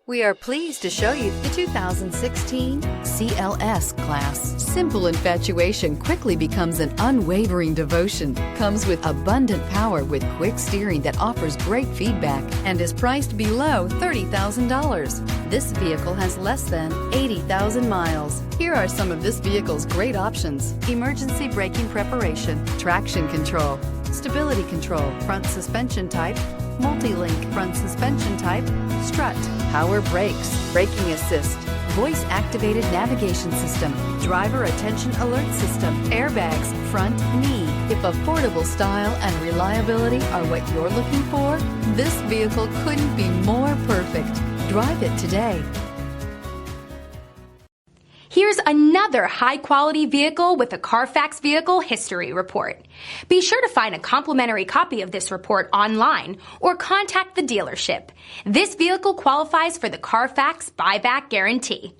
We are pleased to show you the 2016 CLS class. Simple infatuation quickly becomes an unwavering devotion. Comes with abundant power with quick steering that offers great feedback and is priced below $30,000. This vehicle has less than 80,000 miles. Here are some of this vehicle's great options: emergency braking preparation, traction control, stability control, front suspension type, multi-link front suspension type, strut, power brakes, braking assist, voice-activated navigation system, driver attention alert system, airbags, front knee. If affordable style and reliability are what you're looking for, this vehicle couldn't be more perfect. Drive it today. Here's another high-quality vehicle with a Carfax Vehicle History Report. Be sure to find a complimentary copy of this report online or contact the dealership. This vehicle qualifies for the Carfax Buyback Guarantee.